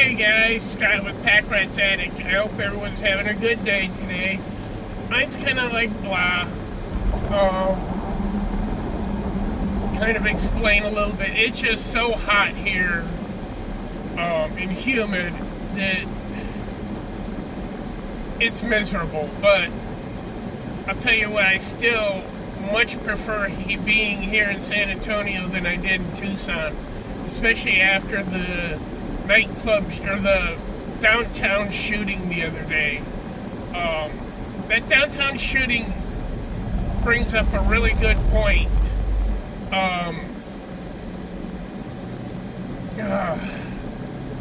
Hey guys, Scott with Pack Rats Attic. I hope everyone's having a good day today. Mine's kind of like blah. Kind of explain a little bit. It's just so hot here and humid that it's miserable. But I'll tell you what, I still much prefer being here in San Antonio than I did in Tucson, especially after the nightclub or the downtown shooting the other day. That downtown shooting brings up a really good point.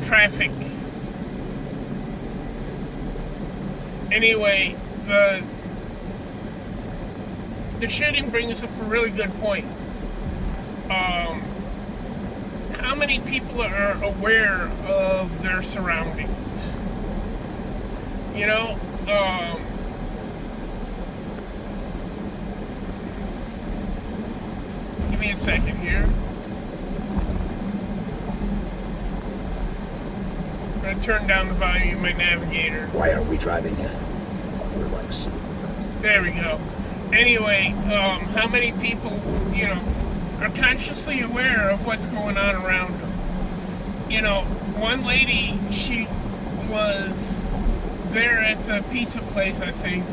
Traffic. Anyway, the shooting brings up a really good point. How many people are aware of their surroundings? You know, give me a second here. I'm going to turn down the volume of my navigator. Why aren't we driving in? We're like sleepers. There we go. Anyway, how many people, are consciously aware of what's going on around them? One lady, she was there at the pizza place, I think,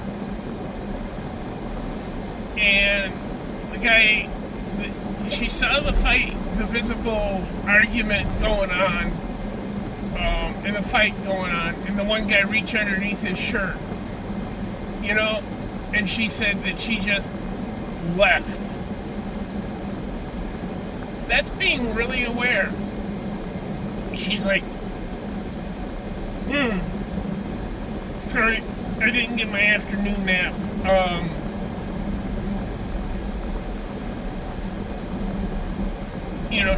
and the guy, she saw the fight, the visible argument going on, and the fight going on, and the one guy reached underneath his shirt, and she said that she just left. That's being really aware. She's like, sorry, I didn't get my afternoon nap.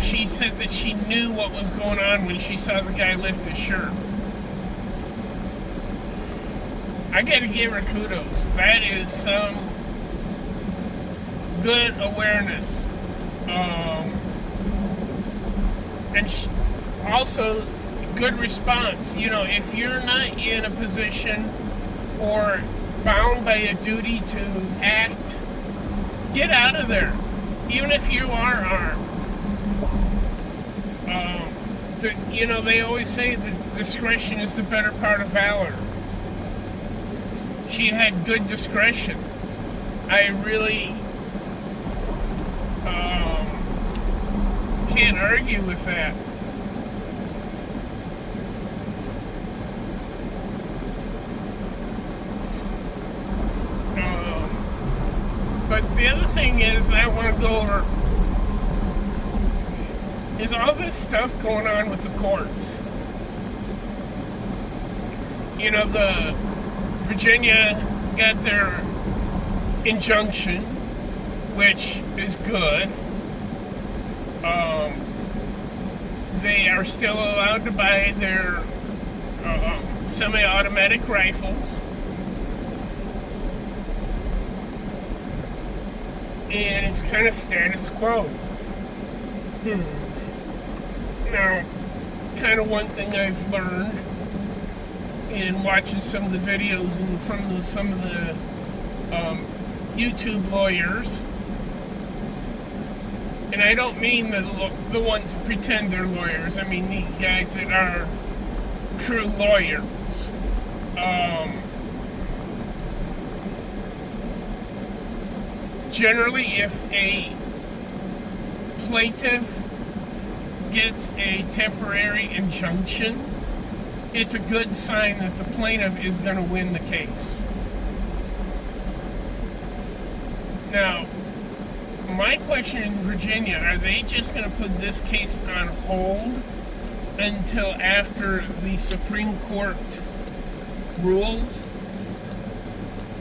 She said that she knew what was going on when she saw the guy lift his shirt. I gotta give her kudos. That is some good awareness. And also good response. If you're not in a position or bound by a duty to act, get out of there, even if you are armed. They always say that discretion is the better part of valor. She had good discretion. I really can't argue with that. But the other thing is I want to go over is all this stuff going on with the courts. The Virginia got their injunction, which is good. They are still allowed to buy their semi-automatic rifles. And it's kind of status quo. Now, kind of one thing I've learned in watching some of the videos and from some of the YouTube lawyers, and I don't mean the ones that pretend they're lawyers, I mean the guys that are true lawyers. Generally, if a plaintiff gets a temporary injunction, it's a good sign that the plaintiff is going to win the case. Now, my question in Virginia, are they just going to put this case on hold until after the Supreme Court rules?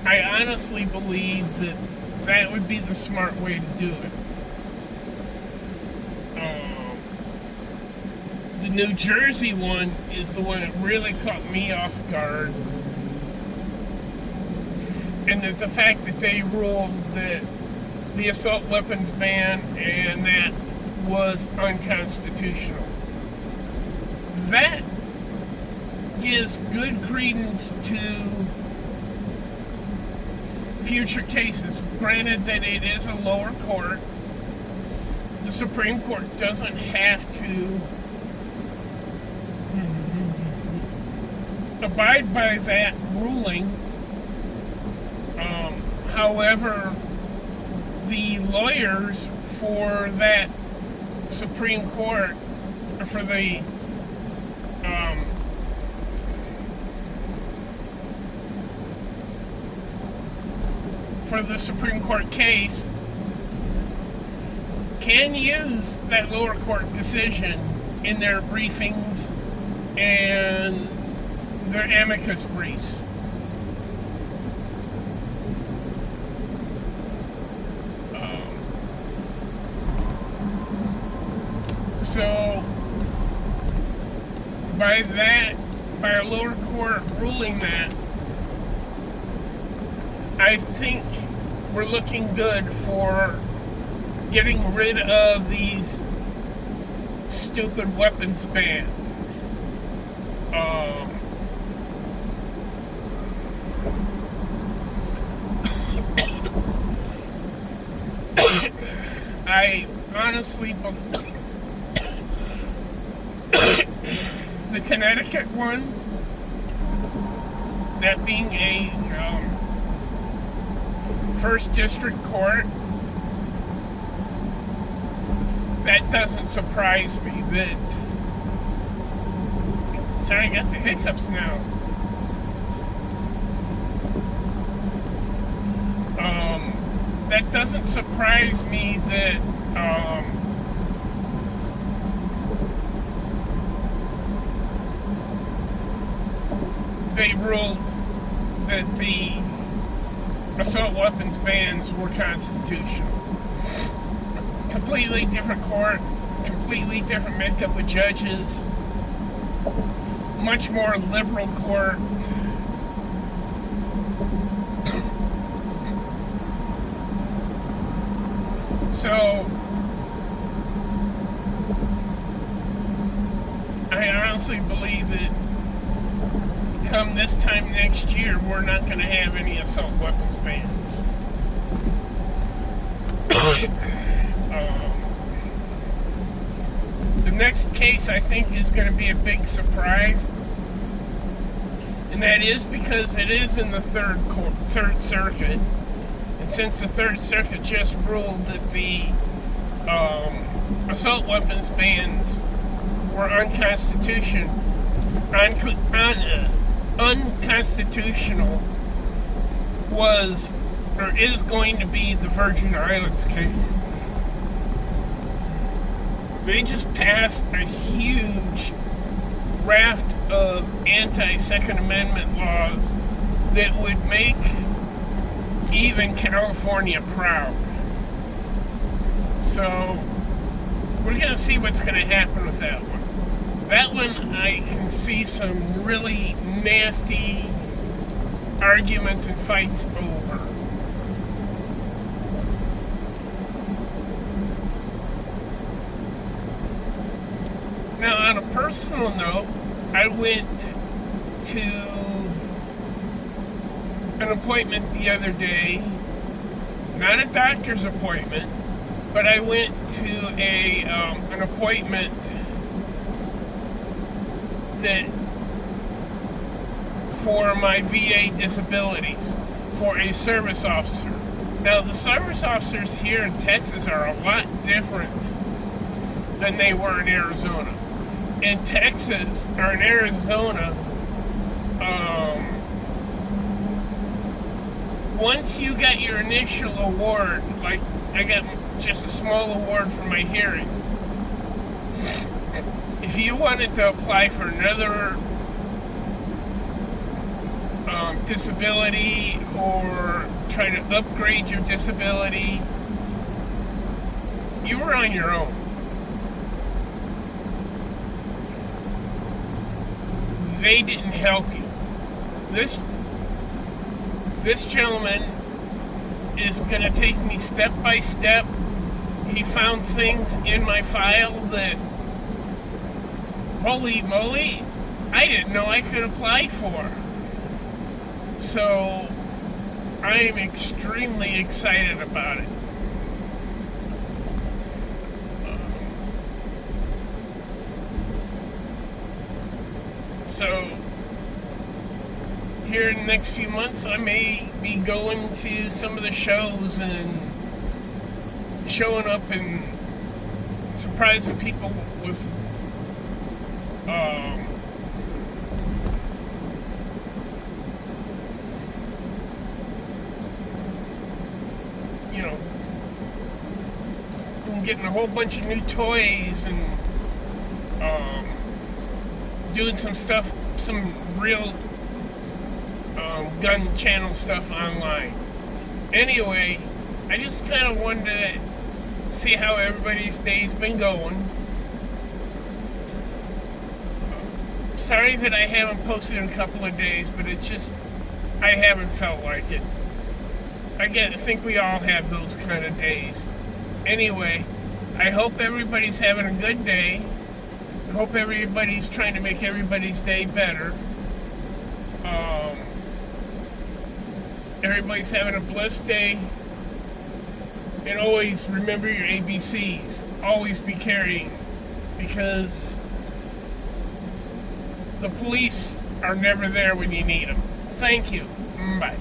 I honestly believe that would be the smart way to do it. The New Jersey one is the one that really caught me off guard. And that the fact that they ruled that the assault weapons ban and that was unconstitutional. That gives good credence to future cases. Granted that it is a lower court, the Supreme Court doesn't have to abide by that ruling. However, the lawyers for that Supreme Court, or for the Supreme Court case, can use that lower court decision in their briefings and their amicus briefs. So, by a lower court ruling that, I think we're looking good for getting rid of these stupid weapons ban. I honestly believe the Connecticut one, that being a first district court, that doesn't surprise me. Sorry, I got the hiccups now. That doesn't surprise me that they ruled that the assault weapons bans were constitutional. Completely different court, completely different makeup of judges, much more liberal court. So, I honestly believe that come this time next year, we're not going to have any assault weapons bans. The next case, I think, is going to be a big surprise, and that is because it is in the Third Circuit. And since the Third Circuit just ruled that the assault weapons bans were unconstitutional, was or is going to be the Virgin Islands case. They just passed a huge raft of anti-Second Amendment laws that would make even California proud. So, we're going to see what's going to happen with that one. That one, I can see some really nasty arguments and fights over. Now, on a personal note, I went to an appointment the other day, not a doctor's appointment, but I went to an appointment that for my VA disabilities, for a service officer. Now, the service officers here in Texas are a lot different than they were in Arizona. In Texas, or in Arizona, once you got your initial award, like I got just a small award for my hearing, if you wanted to apply for another disability or try to upgrade your disability, you were on your own. They didn't help you. This gentleman is going to take me step by step. He found things in my file that, holy moly, I didn't know I could apply for. So I am extremely excited about it. So here in the next few months, I may be going to some of the shows and showing up and surprising people with you know, getting a whole bunch of new toys and doing some stuff, some real gun channel stuff online. Anyway, I just kind of wanted to see how everybody's day's been going. Sorry that I haven't posted in a couple of days, but it's just, I haven't felt like it. I think we all have those kind of days. Anyway, I hope everybody's having a good day. I hope everybody's trying to make everybody's day better. Everybody's having a blessed day. And always remember your ABCs. Always be carrying. Because the police are never there when you need them. Thank you. Bye.